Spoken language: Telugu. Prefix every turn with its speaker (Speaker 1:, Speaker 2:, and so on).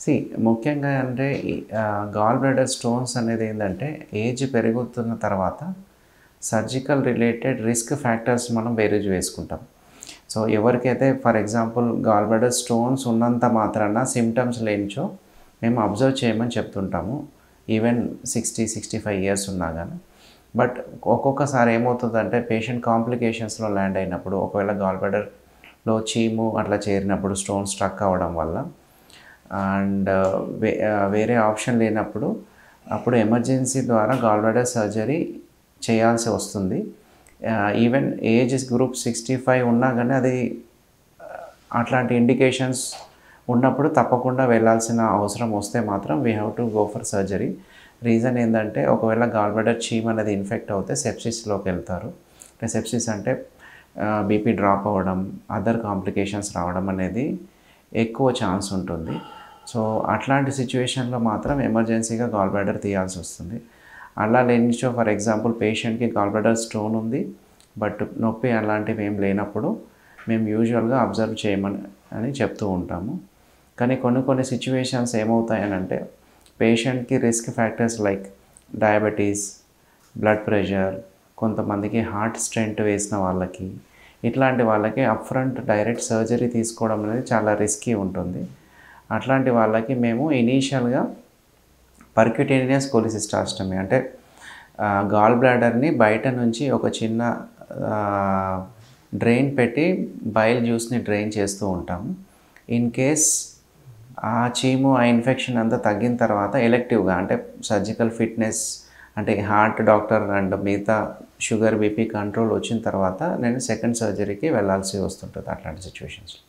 Speaker 1: సి ముఖ్యంగా అంటే గాల్ బ్లాడర్ స్టోన్స్ అనేది ఏంటంటే ఏజ్ పెరుగుతున్న తర్వాత సర్జికల్ రిలేటెడ్ రిస్క్ ఫ్యాక్టర్స్ మనం బేరీజ్ వేసుకుంటాం. సో ఎవరికైతే for example gall bladder stones ఉన్నంత మాత్రాన సిమ్టమ్స్ లేనిచో మేము అబ్జర్వ్ చేయమని చెప్తుంటాము. ఈవెన్ 60-65 ఇయర్స్ ఉన్నా కానీ. బట్ ఒక్కొక్కసారి ఏమవుతుందంటే పేషెంట్ కాంప్లికేషన్స్లో ల్యాండ్ అయినప్పుడు ఒకవేళ గాల్ బ్లాడర్లో చీము అట్లా చేరినప్పుడు స్టోన్ స్ట్రక్ అవ్వడం వల్ల అండ్ వేరే ఆప్షన్ లేనప్పుడు అప్పుడు ఎమర్జెన్సీ ద్వారా గాల్ బ్లాడర్ సర్జరీ చేయాల్సి వస్తుంది. ఈవెన్ ఏజ్ గ్రూప్ 65 ఉన్నా కానీ అది అట్లాంటి ఇండికేషన్స్ ఉన్నప్పుడు తప్పకుండా వెళ్ళాల్సిన అవసరం వస్తే మాత్రం we have to go for surgery. Reason ఏంటంటే ఒకవేళ గాల్ బ్లాడర్ చీమ్ అనేది ఇన్ఫెక్ట్ అవుతే సెప్సిస్లోకి వెళ్తారు. అంటే సెప్సిస్ అంటే బీపీ డ్రాప్ అవ్వడం, అదర్ కాంప్లికేషన్స్ రావడం అనేది ఎక్కువ ఛాన్స్ ఉంటుంది. సో అట్లాంటి సిచ్యువేషన్లో మాత్రం ఎమర్జెన్సీగా గాల్ బ్లాడర్ తీయాల్సి వస్తుంది. అలా లేనిచో ఫర్ ఎగ్జాంపుల్ పేషెంట్కి గాల్ బ్లాడర్ స్టోన్ ఉంది బట్ నొప్పి అలాంటివి ఏం లేనప్పుడు మేము యూజువల్గా అబ్జర్వ్ చేయమని చెప్తూ ఉంటాము. కానీ కొన్ని సిచ్యువేషన్స్ ఏమవుతాయనంటే పేషెంట్కి risk factors like diabetes, blood pressure, కొంతమందికి హార్ట్ స్టెంట్ వేసిన వాళ్ళకి, ఇట్లాంటి వాళ్ళకి అప్ఫ్రంట్ డైరెక్ట్ సర్జరీ తీసుకోవడం అనేది చాలా రిస్కీ ఉంటుంది. అట్లాంటి వాళ్ళకి మేము ఇనీషియల్గా పర్క్యూటేనియస్ కోలిసిస్టాస్టమీ అంటే గాల్ బ్లాడర్ని బయట నుంచి ఒక చిన్న డ్రైన్ పెట్టి బైల్ జ్యూస్ని డ్రైన్ చేస్తూ ఉంటాము. ఇన్ కేస్ ఆ చీము ఆ ఇన్ఫెక్షన్ అంతా తగ్గిన తర్వాత ఎలెక్టివ్గా అంటే సర్జికల్ ఫిట్నెస్ అంటే హార్ట్ డాక్టర్ అండ్ మిగతా షుగర్ బీపీ కంట్రోల్ వచ్చిన తర్వాత నేను సెకండ్ సర్జరీకి వెళ్ళాల్సి వస్తుంటుంది అట్లాంటి సిచ్యువేషన్స్లో.